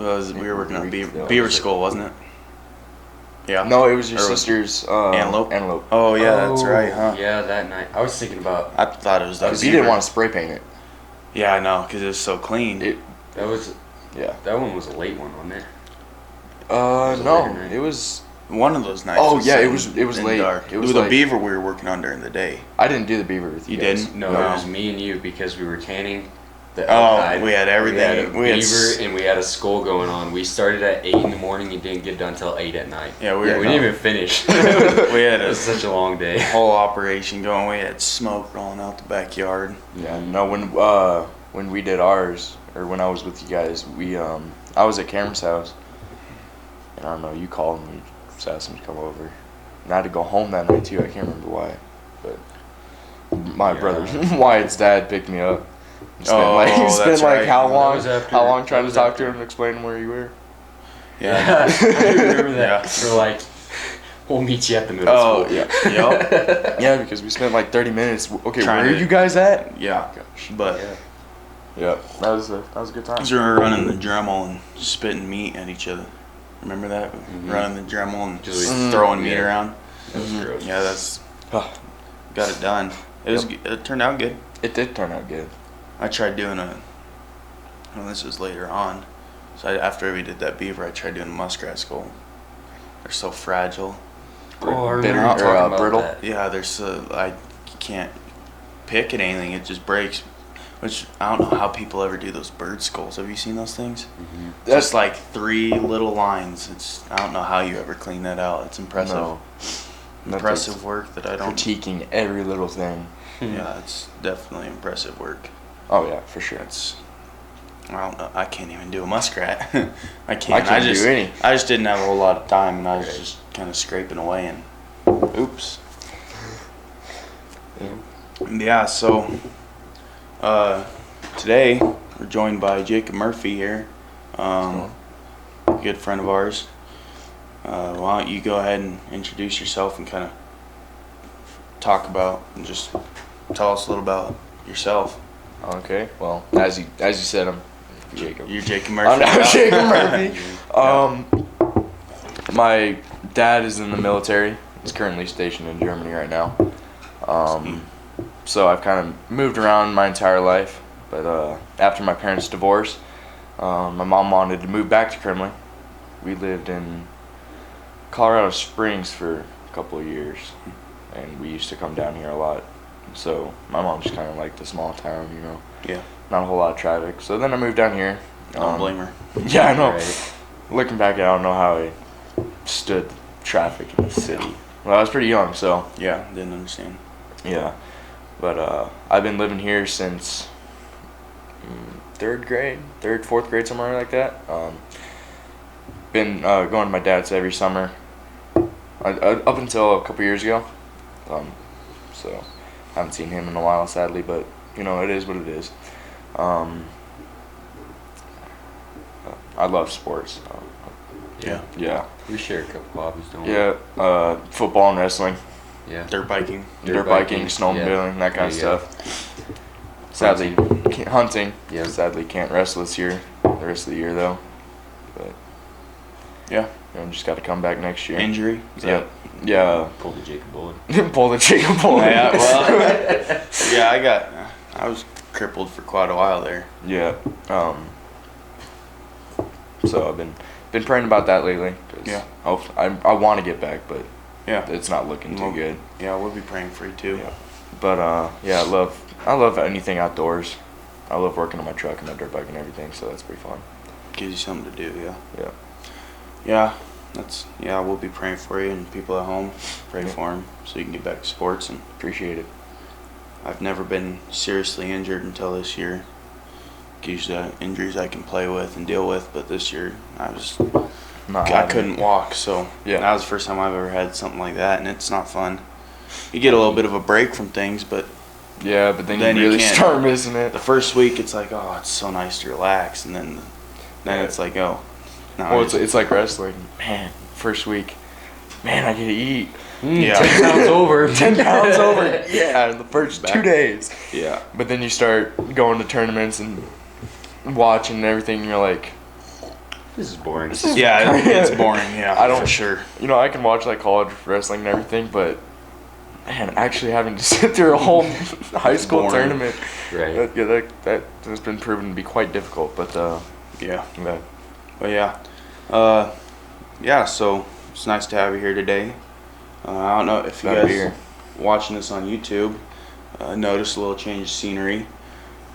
We were working on Beaver School, wasn't it? Yeah. No, it was your sister's Antelope. Antelope. Oh yeah, that's right, huh? Yeah, that night. I was thinking about. I thought it was that. Because you didn't want to spray paint it. Yeah, I know, because it was so clean. That was. Yeah. That one was a late one, wasn't it? No, it was one of those nights. Oh was yeah, in- it was in late. Dark. It was the like, beaver we were working on during the day. I didn't do the beaver with you. You guys. didn't? No, No. it was me and you because we were tanning. The Oh, elk we had everything. We had a We had beaver and we had a skull going on. We started at 8 in the morning and didn't get done till 8 at night. Yeah, we didn't even finish. we had It was such a long day. whole operation going. We had smoke rolling out the backyard. Yeah. No, when we did ours, or when I was with you guys, I was at Cameron's house, and I don't know. You called and we just asked him to come over. And I had to go home that night too. I can't remember why, but my brother Wyatt's dad picked me up. That's right. how long trying to talk after. to him and explain him where you were. Yeah. I remember that. Yeah. We're like, we'll meet you at the middle Oh school. yeah. Yep. Yeah, because we spent like 30 minutes. Okay, Trying where are to- you guys at? Yeah. Gosh. But Yeah, that was a good time. we were running the Dremel and spitting meat at each other. Remember that? Mhm. Running the Dremel and Just throwing meat yeah. around. That was gross. Yeah, that's got it done. It turned out good. It did turn out good. I tried doing this was later on. So after we did that beaver, I tried doing a muskrat skull. They're so fragile. Oh, I remember Bitter you talking or about brittle. that. Yeah, they're so I can't pick at anything. It just breaks. Which I don't know how people ever do those bird skulls. Have you seen those things? Mhm. Just like 3 little lines. I don't know how you ever clean that out. It's impressive. No. Impressive work that I don't. Critiquing every little thing. Yeah, it's definitely impressive work. Oh yeah, for sure. I don't know. I can't even do a muskrat. I can't. I can't just do any. I just didn't have a whole lot of time, and I was Right. just kind of scraping away and oops. Yeah. So today we're joined by Jacob Murphy here, a good friend of ours. Why don't you go ahead and introduce yourself and kind of talk about and just tell us a little about yourself. Okay. Well, as you said, I'm Jacob. You're Jacob Murphy. I'm Jacob Murphy. My dad is in the military. He's currently stationed in Germany right now. So I've kind of moved around my entire life. But after my parents' divorce, my mom wanted to move back to Kremmling. We lived in Colorado Springs for a couple of years, and we used to come down here a lot. So my mom just kind of liked the small town, you know. Yeah. Not a whole lot of traffic. So then I moved down here. Don't blame her. Yeah, I know. Right. Looking back, I don't know how I stood traffic in the city. Well, I was pretty young, so Yeah, didn't understand. yeah. But I've been living here since fourth grade, somewhere like that. Been going to my dad's every summer. Up until a couple years ago. So haven't seen him in a while, sadly. But you know, it is what it is. I love sports. Yeah. Yeah. We share a couple hobbies, don't we? Yeah. Football and wrestling. Yeah. Dirt biking. Dirt biking, snowmobiling, that kind of There you stuff. Sadly, hunting. Yeah. Sadly, can't wrestle this year. The rest of the year, though. But Yeah. you know, just got to come back next year. Injury. Is Yeah. Yeah. Pull the Jacob bullet. Pull the Jacob bullet. Yeah, well, yeah, I was crippled for quite a while there. Yeah. So I've been praying about that lately. 'Cause Yeah. I want to get back, but Yeah. it's not looking too Well, good. Yeah, we'll be praying for you too. Yeah. But yeah, I love anything outdoors. I love working on my truck and my dirt bike and everything, so that's pretty fun. Gives you something to do, yeah. Yeah. Yeah, we'll be praying for you and people at home. Pray for them so you can get back to sports. And Appreciate it. I've never been seriously injured until this year. Usually injuries I can play with and deal with, but this year I couldn't walk, so Yeah. that was the first time I've ever had something like that, and it's not fun. You get a little bit of a break from things, but Yeah, but then Then you you really can't. start missing it. the first week it's like, oh, it's so nice to relax, and then it's like, oh, no. Well, it's like wrestling. Man, first week, man, I get to eat. Yeah. 10 pounds over. 10 pounds over. Yeah, in the first Back. 2 days. Yeah. But then you start going to tournaments and watching and everything, and you're like, This is boring. Yeah, it's boring. Yeah, I don't- for sure. You know, I can watch like college wrestling and everything, but man, actually having to sit through a whole high school boring. tournament, Right. that has been proven to be quite difficult. But Yeah, yeah, but yeah. So it's nice to have you here today. I don't know if you Glad to be guys here. watching this on YouTube noticed a little change of scenery.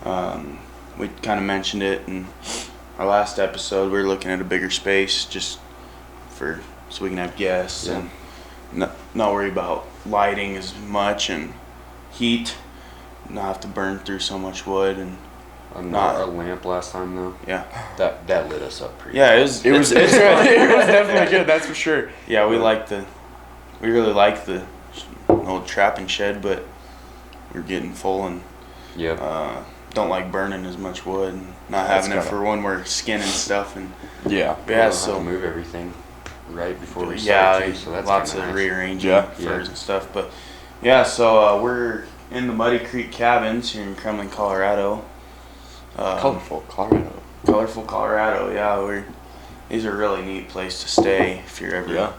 We kind of mentioned it in our last episode. We were looking at a bigger space just so we can have guests Yeah. and not worry about lighting as much and heat. Not have to burn through so much wood and Our lamp last time though, yeah. that lit us up pretty. Yeah, it was it was definitely good. That's for sure. Yeah, we really like the old trapping shed, but we're getting full and Yep. don't like burning as much wood and not That's having it kinda- for when we're skinning stuff and Yeah. We'll yeah, have to so move everything right before we yeah, start too, so that's lots kinda of nice. rearranging Yeah. furs Yeah. and stuff. But yeah, so we're in the Muddy Creek Cabins here in Kremmling, Colorado. Colorful Colorado. Colorful Colorado. Yeah, these are a really neat place to stay if you're ever Yeah.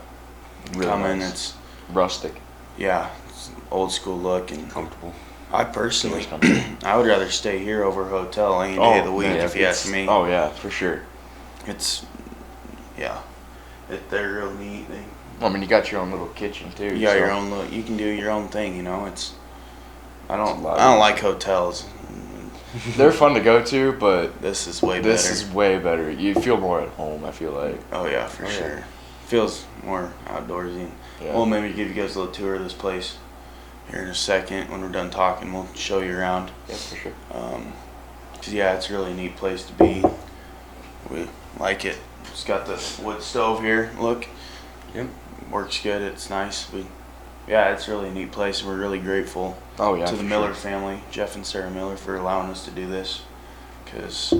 Really coming. nice. It's Rustic. it's an old school look, and Comfortable. I personally Seems comfortable. I would rather stay here over a hotel any day of the week man, if you ask me. Oh yeah, for sure. It's they're real neat. I mean, you got your own little kitchen too. You got so- your own look. You can do your own thing. You know, I a don't lot. like hotels. They're fun to go to, but This is way this better. is way better. You feel more at home, I feel like. Oh yeah, for Oh, yeah. sure. Feels more outdoorsy. Yeah. We'll maybe give you guys a little tour of this place here in a second. When we're done talking, we'll show you around. Yeah, for sure. 'Cause yeah, it's a really neat place to be. We like it. It's got the wood stove here. Look, Yep. works good. It's nice. It's really a neat place. We're really grateful Oh yeah. to the for Miller sure. family, Jeff and Sarah Miller, for allowing us to do this. Because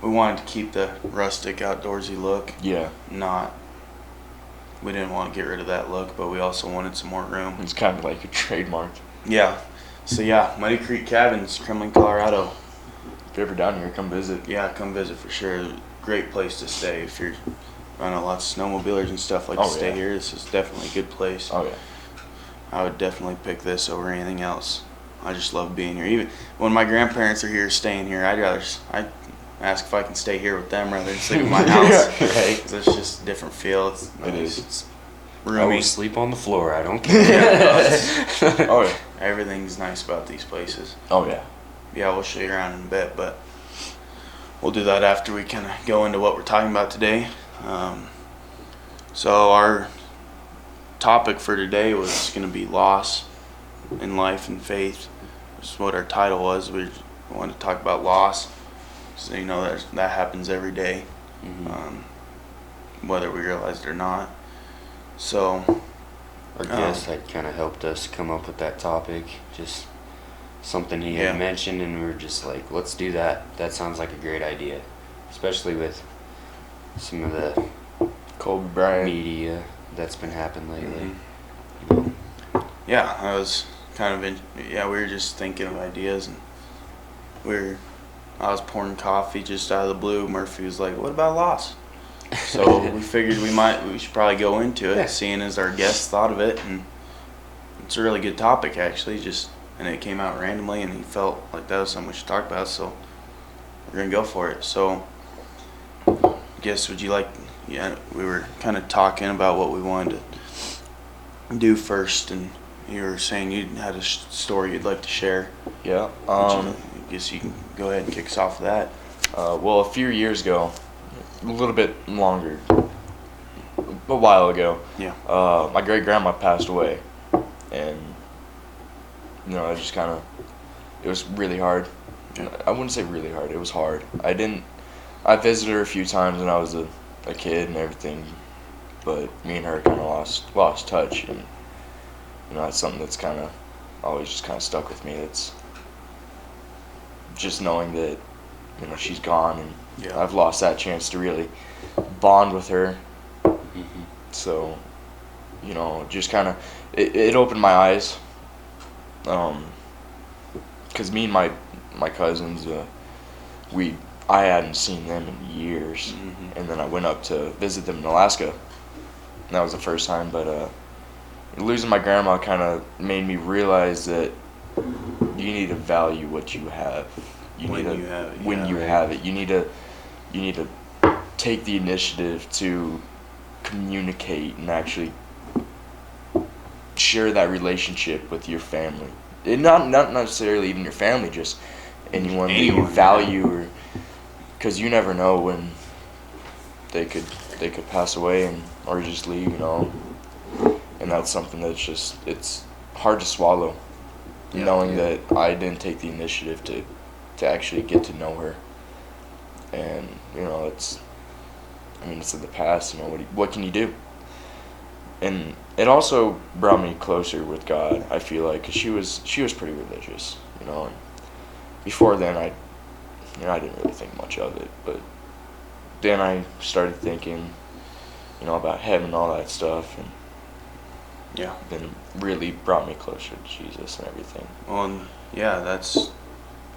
we wanted to keep the rustic, outdoorsy look. Yeah, We didn't want to get rid of that look, but we also wanted some more room. it's kind of like a trademark. Yeah. So yeah, Muddy Creek Cabins, Kremmling, Colorado. If you're ever down here, come visit. Yeah, come visit for sure. Great place to stay if you're. I know lots of snowmobilers and stuff like to Oh, stay yeah. here. This is definitely a good place. Oh yeah. I would definitely pick this over anything else. I just love being here. Even when my grandparents are here, staying here, I'd ask if I can stay here with them rather than sleep in my house. Right. 'Cause it's just a different feel. It's It nice. is. It's I roomy. will sleep on the floor. I don't care. Oh yeah. Everything's nice about these places. Oh yeah. Yeah, we'll show you around in a bit, but we'll do that after we kind of go into what we're talking about today. So our topic for today was going to be loss in life and faith. That's what our title was. We wanted to talk about loss. So you know that happens every day, Mhm. whether we realize it or not. So Our guest had kind of helped us come up with that topic. Just something he Yeah. had mentioned, and we were just like, let's do that. That sounds like a great idea, especially with some of the Kobe Bryant. media that's been happening lately. Mhm. You know? yeah, I was kind of we were just thinking of ideas, and I was pouring coffee just out of the blue. Murphy was like, "What about loss?" So we figured we should probably go into it, Yeah. seeing as our guest thought of it, and it's a really good topic actually. And it came out randomly, and he felt like that was something we should talk about, so we're gonna go for it. So, I guess would you like? Yeah, we were kind of talking about what we wanted to do first, and you were saying you had a story you'd like to share. Yeah. I guess you can go ahead and kick us off with that. Well, a few years ago, a little bit longer, a while ago, Yeah. my great grandma passed away, and I just kind of, it was really hard. Yeah. I wouldn't say really hard. It was hard. I visited her a few times when I was a kid and everything, but me and her kind of lost touch, and that's something that's kind of always just kind of stuck with me. It's just knowing that she's gone, and Yeah. I've lost that chance to really bond with her. Mhm. So, just kind of it opened my eyes. 'Cause me and my cousins, we I hadn't seen them in years. Mm-hmm. And then I went up to visit them in Alaska. And that was the first time, but losing my grandma kind of made me realize that you need to value what you have. When you have it. You need to take the initiative to communicate and actually share that relationship with your family. And not necessarily even your family, just anyone that you value, or because you never know when they could pass away or just leave, and that's something that's just, it's hard to swallow, knowing that I didn't take the initiative to actually get to know her. And it's in the past. What can you do? And it also brought me closer with God, I feel like, because she was pretty religious, and before then I didn't really think much of it, but then I started thinking, about heaven and all that stuff, and then it really brought me closer to Jesus and everything. Well, and that's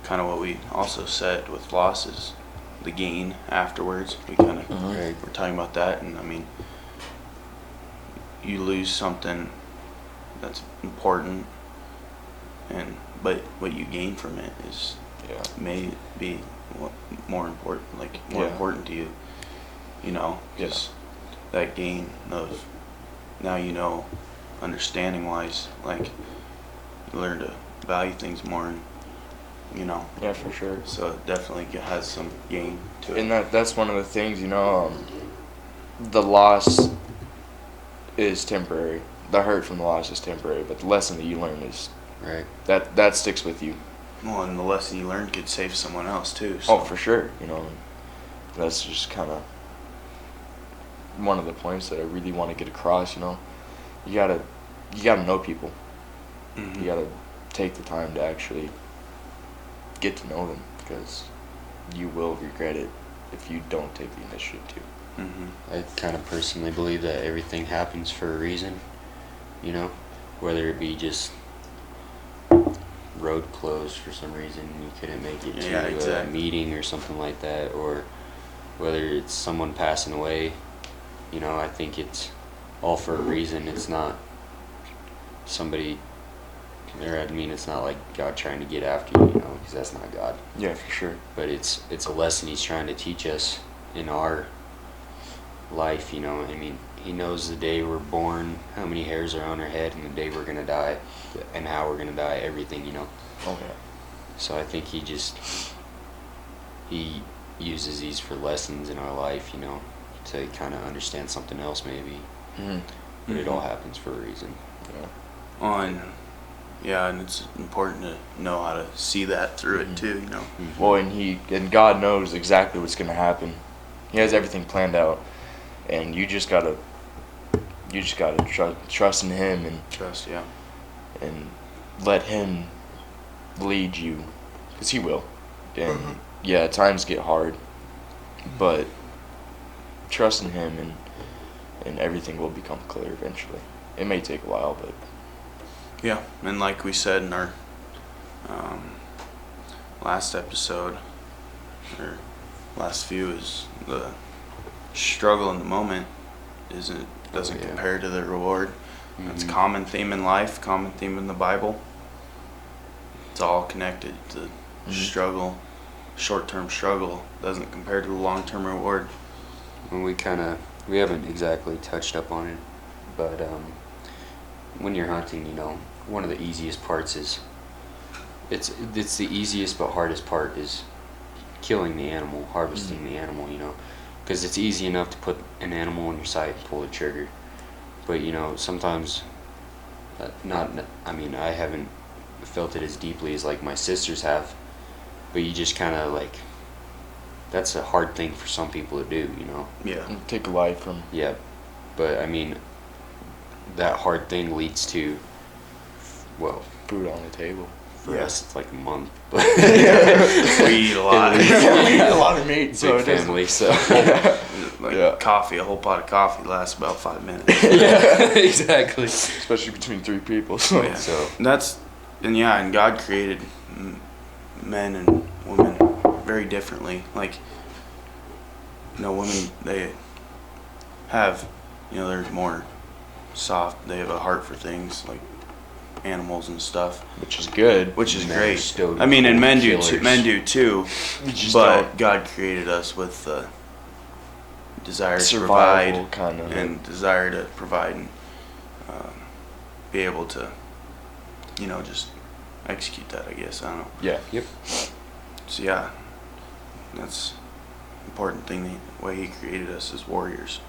kind of what we also said with losses, the gain afterwards. We kind of were talking about that, and you lose something that's important, but what you gain from it is may be more important, important to you, because that gain of now understanding wise, you learn to value things more, and Yeah, for sure. so it definitely has some gain to it. And that's one of the things, the loss is temporary. The hurt from the loss is temporary, but the lesson that you learn is that sticks with you. Well, and the lesson you learned could save someone else too. So. Oh, for sure. That's just kind of one of the points that I really want to get across. You gotta know people. Mm-hmm. You gotta take the time to actually get to know them, because you will regret it if you don't take the initiative to. Mm-hmm. I kind of personally believe that everything happens for a reason, whether it be just road closed for some reason, you couldn't make it to a meeting or something like that, or whether it's someone passing away, I think it's all for a reason. It's not somebody, it's not like God trying to get after you, because that's not God. Yeah, for sure. But it's a lesson He's trying to teach us in our life, He knows the day we're born, how many hairs are on our head, and the day we're gonna die, and how we're gonna die, everything, Okay. So I think He uses these for lessons in our life, to kind of understand something else maybe. Mm-hmm. But it all happens for a reason. And it's important to know how to see that through it too, Mm-hmm. Well, and God knows exactly what's gonna happen. He has everything planned out, and you just gotta trust in Him and and let Him lead you, because He will. And times get hard, but trust in Him, and everything will become clear eventually. It may take a while, but and like we said in our last episode, or last few, is the struggle in the moment doesn't compare to the reward. Mm-hmm. That's a common theme in life, common theme in the Bible. It's all connected. The struggle, short-term struggle, doesn't compare to the long-term reward. Well, we haven't exactly touched up on it, but when you're hunting, one of the easiest parts is it's the easiest but hardest part is killing the animal, harvesting the animal, because it's easy enough to put an animal in your sight and pull the trigger, but sometimes I haven't felt it as deeply as like my sisters have, but you just kind of that's a hard thing for some people to do, take a life from. Yeah, but that hard thing leads to, Food on the table. for us it's like a month. We eat a lot. We eat a lot of meat, so Big it is. family, so Coffee, a whole pot of coffee lasts about 5 minutes. yeah, exactly. Especially between 3 people. So. Yeah. So And God created men and women very differently. Like, women, they have, they're more soft. They have a heart for things like animals and stuff, which is good. Which is Men great. still I mean, and men killers. do too. Men do too. But God created us with the desire to provide, and desire to provide, and be able to, just execute that. I guess I don't know. Yeah. Yep. So yeah, that's important thing. The way He created us as warriors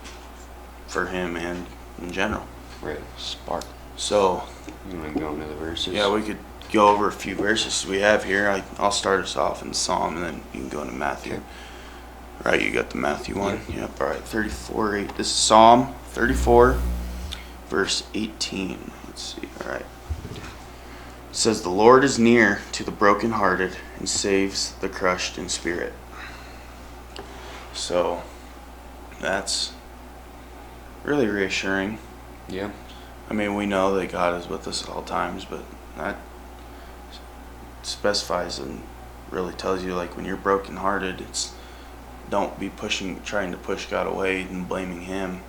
for Him and in general. Right. Spark. So. You want to go into the verses? Yeah, we could go over a few verses we have here. I'll start us off in Psalm, and then you can go into Matthew. Okay. Right, you got the Matthew one? Yep, all right. 34:8. This is Psalm 34, verse 18. Let's see, all right. It says, "The Lord is near to the brokenhearted and saves the crushed in spirit." So, that's really reassuring. Yeah. I mean, we know that God is with us at all times, but that specifies and really tells you, like, when you're brokenhearted, it's don't be trying to push God away and blaming Him.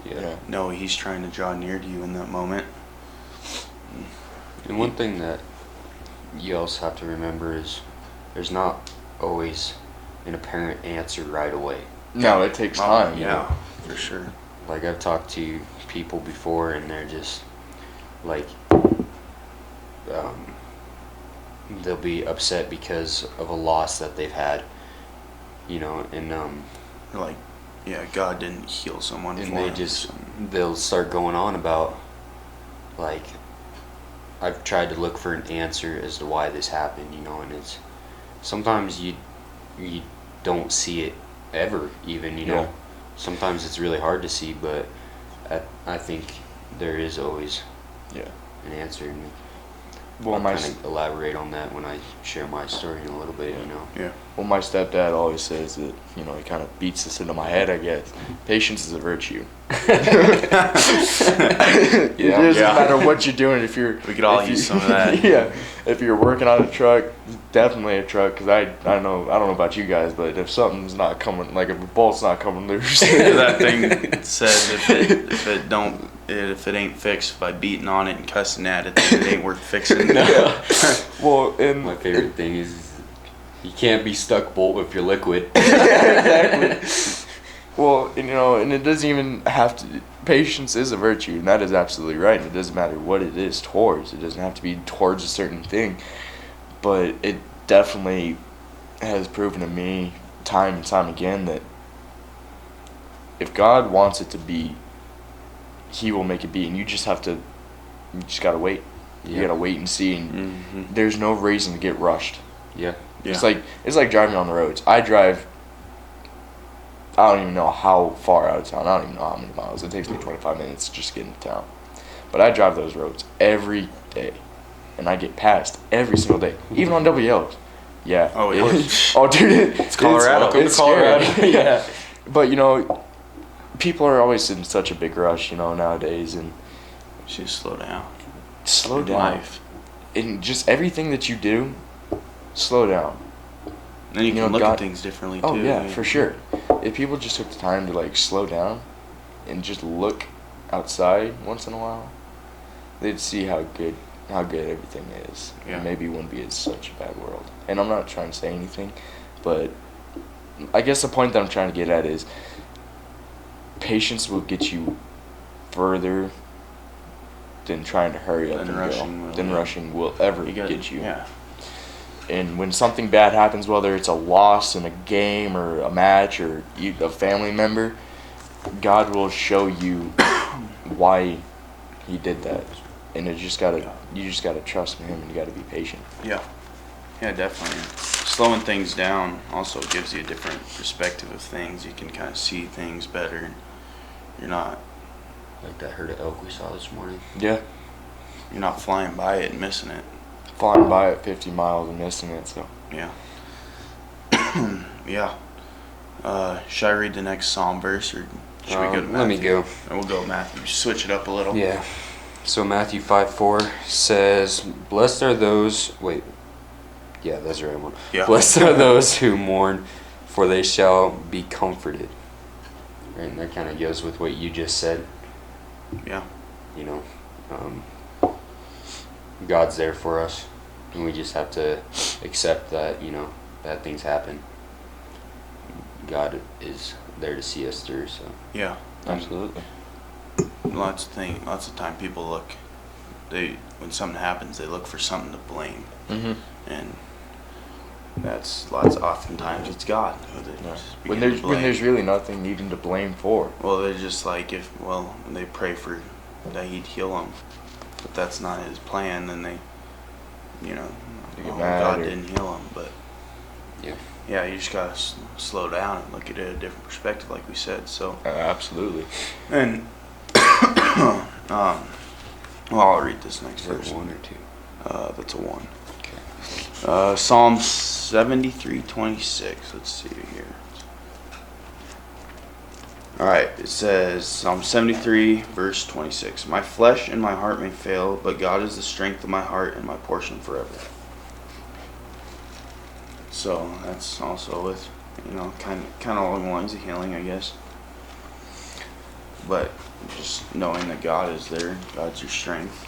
Yeah. No, He's trying to draw near to you in that moment. And one thing that you also have to remember is there's not always an apparent answer right away. No, it takes time. Yeah, for sure. Like, I've talked to people before, and they're just like, they'll be upset because of a loss that they've had, and Or like, yeah, God didn't heal someone and for they them. just they'll start going on about, like, I've tried to look for an answer as to why this happened, and it's sometimes you don't see it ever even, Yeah. Sometimes it's really hard to see, but I think there is always an answer, and Well, I'll kind of elaborate on that when I share my story in a little bit, Yeah. Well, my stepdad always says that, he kind of beats this into my head, I guess. Patience is a virtue. It doesn't matter what you're doing. We could all use some of that. Yeah. If you're working on a truck, definitely a truck, because I don't know about you guys, but if something's not coming, like if a bolt's not coming loose. That thing says if it ain't fixed by beating on it and cussing at it, then it ain't worth fixing. Well, and my favorite thing is you can't be stuck bolt with your liquid. Exactly. Well, and it doesn't even have to. Patience is a virtue, and that is absolutely right. And it doesn't matter what it is towards. It doesn't have to be towards a certain thing, but it definitely has proven to me time and time again that if God wants it to be, He will make it be, and you just gotta wait. You gotta wait and see, and there's no reason to get rushed. Yeah. It's like driving on the roads. I drive. I don't even know how far out of town. I don't even know how many miles. It takes me 25 minutes just to get into town. But I drive those roads every day, and I get passed every single day, even on WLs. Yeah. Oh, yeah. Oh, dude, it's Colorado. Welcome it's to Colorado. Scary. Yeah. But people are always in such a big rush, nowadays, and Just slow down. slow In down. life. And just everything that you do, slow down. Then you can look God- at things differently too. Oh yeah, for sure. If people just took the time to slow down and just look outside once in a while, they'd see how good everything is. Yeah. And maybe it wouldn't be such a bad world. And I'm not trying to say anything, but I guess the point that I'm trying to get at is patience will get you further than trying to hurry up Than and rushing go. will, Than yeah. rushing will ever You gotta, get you. Yeah. And when something bad happens, whether it's a loss in a game or a match or a family member, God will show you why He did that. And you just gotta trust in Him, and you gotta be patient. Yeah. Yeah, definitely. Slowing things down also gives you a different perspective of things. You can kind of see things better. And you're not Like that herd of elk we saw this morning. Yeah. you're not flying by it and missing it. Flying by at 50 miles and missing it, so. Yeah. Yeah. Should I read the next Psalm verse, or should we go to Matthew? Let me go. We'll go Matthew. Switch it up a little. Yeah. So Matthew 5:4 says, "Blessed are those." Wait. Yeah, that's the right one. Yeah. Blessed are those who mourn, for they shall be comforted. Right, and that kind of goes with what you just said. Yeah. You know, God's there for us, and we just have to accept that, you know, bad things happen. God is there to see us through, so. Yeah. Absolutely. Lots of time people look, when something happens, they look for something to blame. Mm-hmm. And oftentimes it's God. When there's really nothing even to blame for. Well, they're just like, when they pray for that He'd heal them, but that's not His plan, then they, They get oh, mad God or- didn't heal them. But Yeah. you just gotta slow down and look at it at a different perspective, like we said. So, Absolutely. and I'll read this next Is that verse. 1 or 2? That's a 1. Okay. Psalm 73:26. Let's see here. Alright, it says, Psalm 73, verse 26. My flesh and my heart may fail, but God is the strength of my heart and my portion forever. So, that's also with, kind of along the lines of healing, I guess. But just knowing that God is there, God's your strength.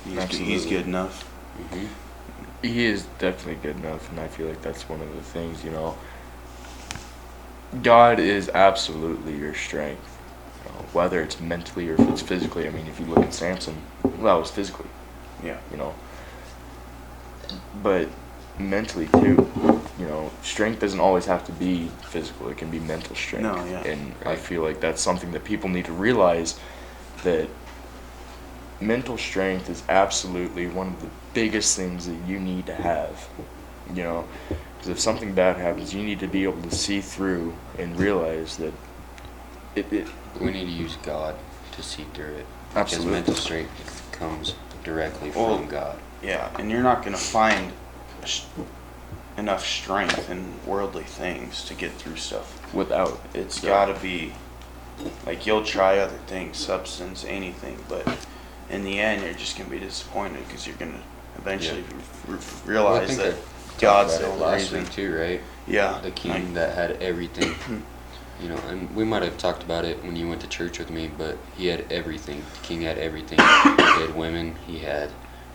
He's Absolutely. good enough. Mm-hmm. He is definitely good enough, and I feel like that's one of the things, God is absolutely your strength. Whether it's mentally or if it's physically. I mean, if you look at Samson, that was physically, Yeah. But mentally too, strength doesn't always have to be physical. It can be mental strength. No, yeah. And I Right. feel like that's something that people need to realize, that mental strength is absolutely one of the biggest things that you need to have. Because if something bad happens, you need to be able to see through and realize that it We need to use God to see through it. Absolutely. Because mental strength comes directly Well, from God. Yeah, and you're not going to find enough strength in worldly things to get through stuff. without It's Yeah. got to be, like, you'll try other things, substance, anything, but in the end, you're just going to be disappointed because you're going to eventually realize think that I God's talked about the it last reason. week too, right? Yeah. The king that had everything. And we might have talked about it when you went to church with me, but he had everything. The king had everything. He had women, he had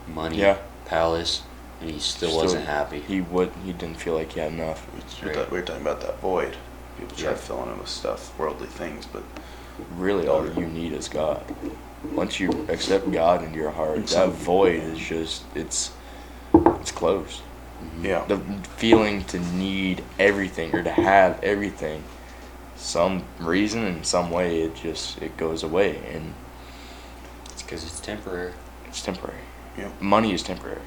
money, Yeah. palace, and he still wasn't happy. He didn't feel like he had enough. We were talking about that void. People try Yeah. filling it with stuff, worldly things, but Really, all you need is God. Once you accept God into your heart, It's that some- void is just it's closed. yeah. The feeling to need everything or to have everything, some reason in some way, it goes away, and It's because it's temporary. it's temporary. Yeah. Money is temporary.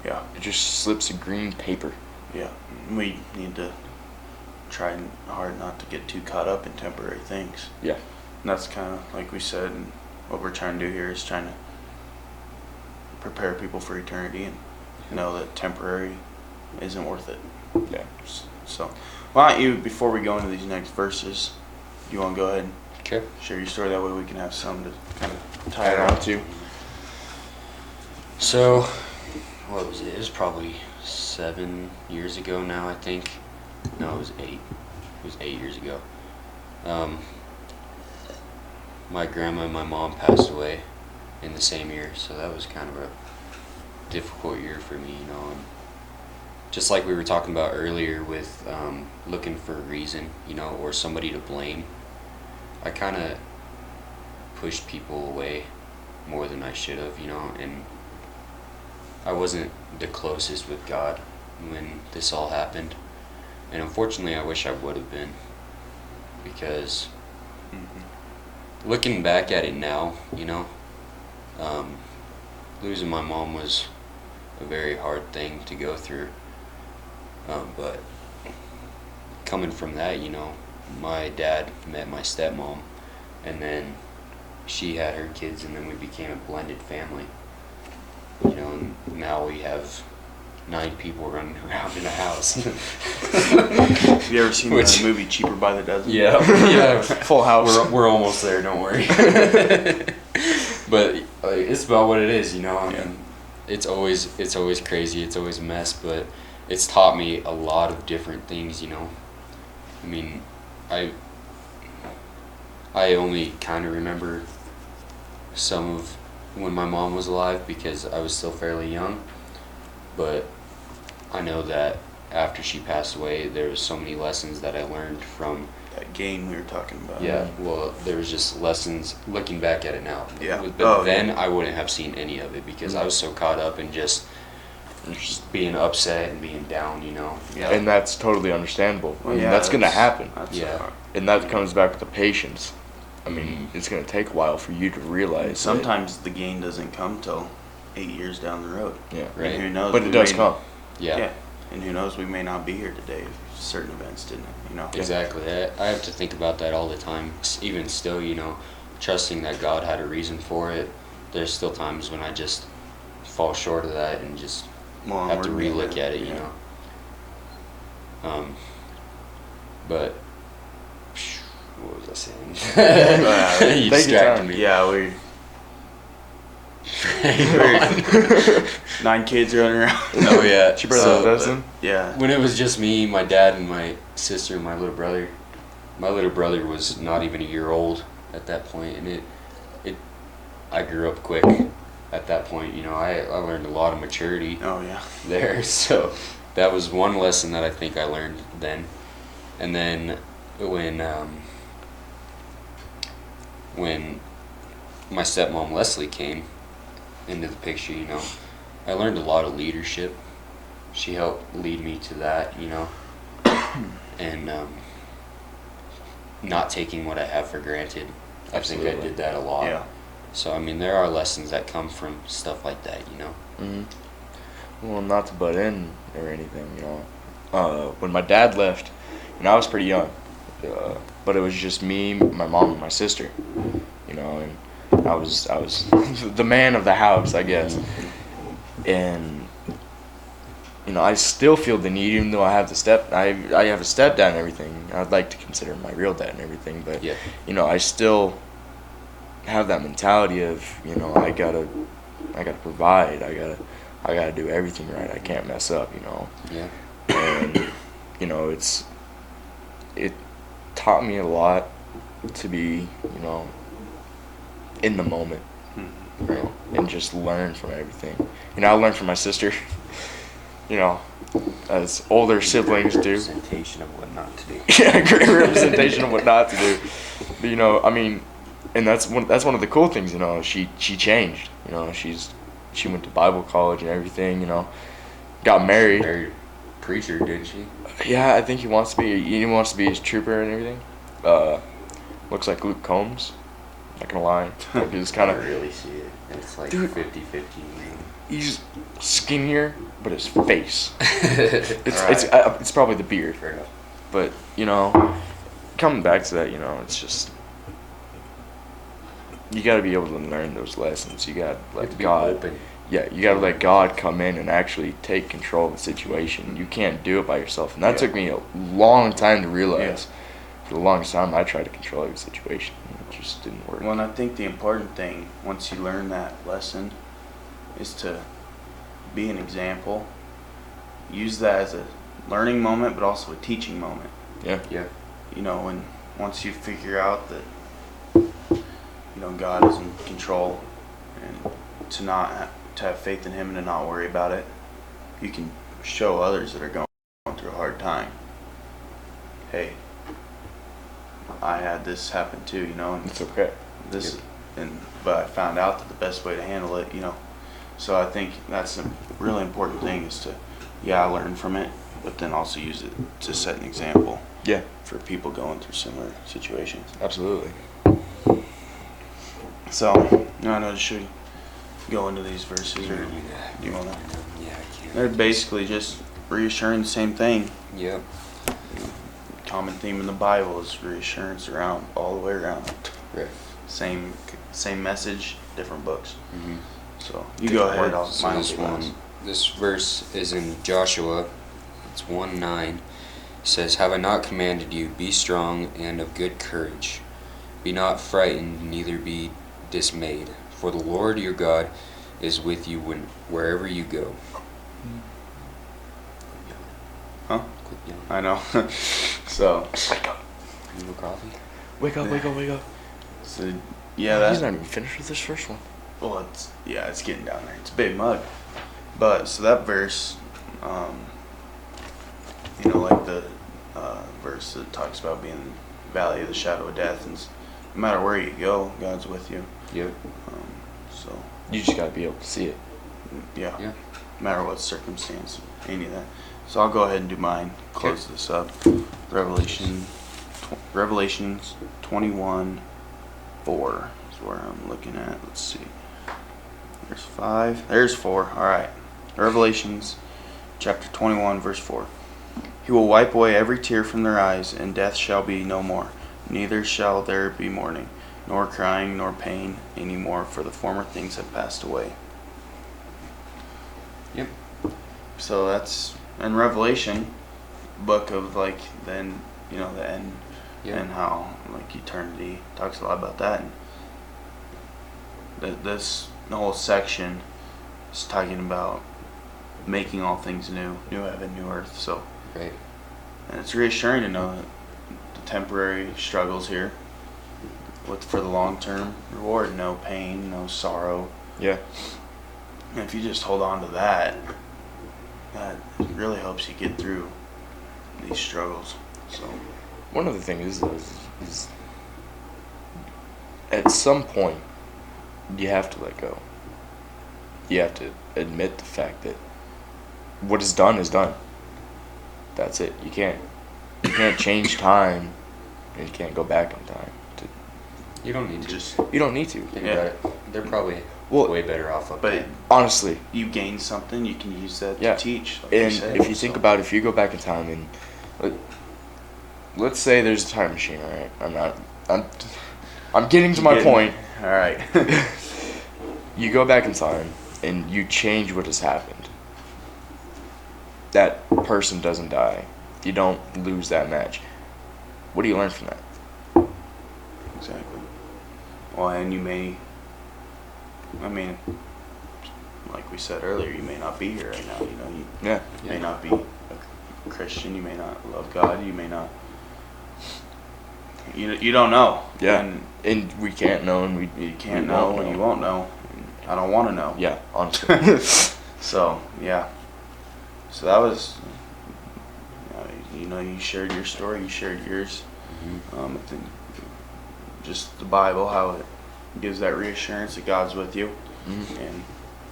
Yeah. It just slips of green paper. Yeah. We need to try hard not to get too caught up in temporary things. Yeah. And that's kind of like we said, and what we're trying to do here is trying to prepare people for eternity and know that temporary isn't worth it. Yeah. So, why don't you, before we go into these next verses, you want to go ahead and Okay. share your story? That way we can have some to kind of tie Tie it it on on to. to. So, what was it? It was probably 7 years ago now, I think. No, it was 8. It was 8 years ago. My grandma and my mom passed away in the same year, so that was kind of a difficult year for me, And just like we were talking about earlier with looking for a reason, or somebody to blame, I kind of pushed people away more than I should have, and I wasn't the closest with God when this all happened. And unfortunately, I wish I would have been, because looking back at it now, losing my mom was a very hard thing to go through. But coming from that, my dad met my stepmom, and then she had her kids, and then we became a blended family. And now we have 9 people running around in a house. Have you ever seen the movie Cheaper by the Dozen? Yeah. Full house. We're almost there, don't worry. But it's about what it is, I mean, it's always crazy. It's always a mess, but it's taught me a lot of different things. I mean, I only kind of remember some of when my mom was alive because I was still fairly young, but I know that after she passed away, there was so many lessons that I learned from That game we were talking about. yeah, well, there was just lessons looking back at it now. Yeah. But then I wouldn't have seen any of it because I was so caught up in just being upset and being down, Yeah. And that's totally understandable. Well, I mean, yeah, that's going to happen. That's Yeah. And that comes back with the patience. I mean, it's going to take a while for you to realize. Sometimes the gain doesn't come till 8 years down the road. Yeah. Right. And who knows? But we it does may- come. Yeah. And who knows? We may not be here today if certain events didn't. Exactly. I have to think about that all the time. Even still, trusting that God had a reason for it. There's still times when I just fall short of that and just Well, have to we're getting relook there, at it, yeah. But what was I saying? You Take your distracted time. me. Yeah, we. Hang 9 kids running around. Oh yeah. She brought a dozen. Yeah. When it was just me, my dad, and my sister, and my little brother. My little brother was not even a year old at that point, and I grew up quick at that point. I learned a lot of maturity Oh yeah. there. So that was one lesson that I think I learned then. And then when my stepmom Leslie came into the picture, I learned a lot of leadership. She helped lead me to that, and not taking what I have for granted. I think I Absolutely. did that a lot. Yeah. So, there are lessons that come from stuff like that, Hmm. Well, not to butt in or anything, when my dad left, I was pretty young, but it was just me, my mom, and my sister, and I was the man of the house, I guess, and I still feel the need, even though I have I have a stepdad and everything. I'd like to consider him my real dad and everything, but Yeah. I still have that mentality of I gotta provide, I gotta do everything right. I can't mess up, Yeah. and it taught me a lot to be in the moment, Mhm. and just learn from everything. I learned from my sister, as older siblings do. Representation of what not to do. Yeah, great representation of what not to do. But and that's one of the cool things. She changed. She went to Bible college and everything. Got married. Married a preacher, didn't she? Yeah, I think he wants to be his trooper and everything. Looks like Luke Combs. Not gonna lie, he's kind I of really see it. It's like Dude. 50-50. he's skinnier, but his face. Right. It's probably the beard. Fair enough. But coming back to that, it's just you got to be able to learn those lessons. You got to You have let to be God. open. Yeah, you got to let God come in and actually take control of the situation. You can't do it by yourself, and that Yeah. took me a long time to realize. For the longest time, I tried to control every situation, and it just didn't work. Well, and I think the important thing once you learn that lesson is to be an example. Use that as a learning moment, but also a teaching moment. Yeah. Yeah. And once you figure out that God is in control, and to have faith in Him and to not worry about it, you can show others that are going through a hard time. Hey, I had this happen too, and It's okay. this, but I found out that the best way to handle it, So I think that's a really important thing is to, learn from it, but then also use it to set an example Yeah, for people going through similar situations. absolutely. So, I know, should we go into these verses, or do you want to? Yeah, I can. They're basically just reassuring the same thing. Yep. Common theme in the Bible is reassurance around all the way around. Right. Same message, different books. Mm-hmm. So you go ahead. So this verse is in Joshua. It's 1:9. It says, "Have I not commanded you, be strong and of good courage. Be not frightened, neither be dismayed. For the Lord your God is with you wherever you go. Huh? Quit yelling. I know. So, Wake up. You no coffee? Wake up, wake up, wake up. so yeah, He's that. not even finished with this first one. Well, it's getting down there. It's a big mug. But so that verse, like the verse that talks about being in the valley of the shadow of death, and no matter where you go, God's with you. Yep. So You just gotta be able to see it. yeah, Yeah. no matter what circumstance, any of that. So I'll go ahead and do mine. Close this up. Revelations 21:4 is where I'm looking at. Let's see. There's 5. There's 4. All right. Revelations chapter 21 verse 4. He will wipe away every tear from their eyes, and death shall be no more. Neither shall there be mourning, nor crying, nor pain any more, for the former things have passed away. Yep. So that's in Revelation, book of the end, Yep. and how eternity talks a lot about that. And this whole section is talking about making all things new heaven, new earth. So, Right. and it's reassuring to know that the temporary struggles here, for the long term reward, no pain, no sorrow. Yeah. And if you just hold on to that, that really helps you get through these struggles. So, One of the things is at some point you have to let go. You have to admit the fact that what is done is done. That's it. You can't change time, and you can't go back in time. You don't need to. just You don't need to. Think Yeah. about it. They're probably Well, way better off up but there. honestly, you gain something, you can use that Yeah. to teach. Like and said, if you think about it, if you go back in time and let's say there's a time machine, all right? I'm getting to my point. All right. You go back in time and you change what has happened. That person doesn't die. You don't lose that match. What do you learn from that? Exactly. Well, and you may, like we said earlier, you may not be here right now. You Yeah. may not be a Christian. You may not love God. You may not. You don't know. Yeah. And we can't know, and you can't know, and you won't know. I don't want to know. Yeah, honestly. So yeah. So that was. You shared your story. You shared yours. I think just the Bible, how it gives that reassurance that God's with you, and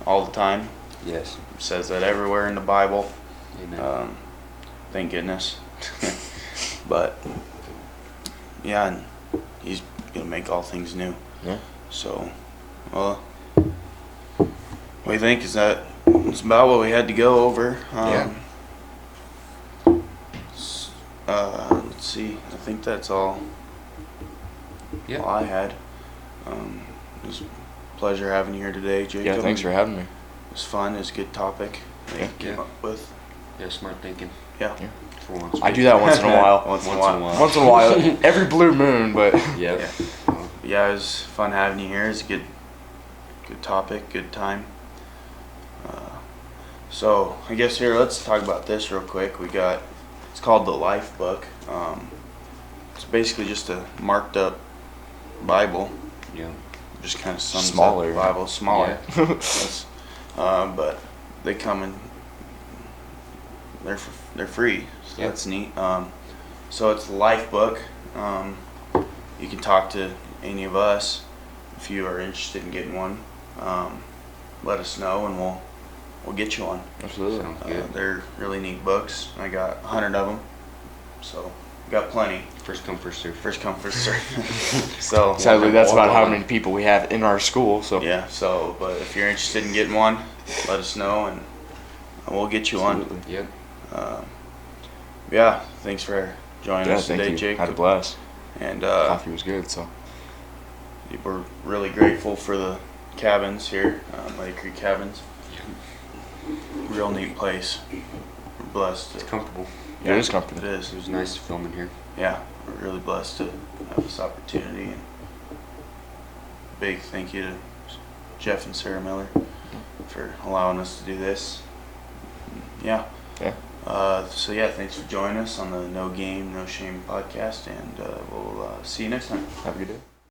all the time. Yes. It says that everywhere in the Bible. Amen. Thank goodness. But yeah, and He's gonna make all things new. Yeah. So, well, what do you think? Is that it's about what we had to go over? Yeah. Let's see. I think that's all. Yeah. All I had. It was a pleasure having you here today, Jacob. Yeah, thanks for having me. It was fun. It was a good topic that you came Yeah. up with. Yeah, smart thinking. Yeah. Yeah. For once. I do that once in a while. Once in a Once in a while. while. Once in a while. Every blue moon, but Yep. Yeah. Yeah, it was fun having you here. It's a good topic, good time. So I guess here, let's talk about this real quick. It's called the Life Book. It's basically just a marked up Bible. Yeah. Just kind of sums Smaller. up the Bible, smaller. Yes. But they come in. They're free. So Yeah. that's neat. So it's the Life Book. You can talk to any of us if you are interested in getting one. Let us know and we'll get you one. absolutely. Sounds good. They're really neat books. I got 100 of them, so got plenty. First come, first serve. First come, first serve. So Sadly, that's about how One. many people we have in our school. So yeah. So, but if you're interested in getting one, let us know and we'll get you one. Absolutely. Yep. Yeah. Thanks for joining Yeah, us thank today, you. Jake. Had a blast. And Coffee was good. So we're really grateful for the cabins here, Muddy Creek Cabins. Real neat place. We're blessed. It's comfortable. yeah, it is comfortable. It is. It was nice to film in here. Yeah, we're really blessed to have this opportunity. And big thank you to Jeff and Sarah Miller for allowing us to do this. Yeah. Yeah. So yeah, thanks for joining us on the No Game, No Shame podcast, and we'll see you next time. Have a good day.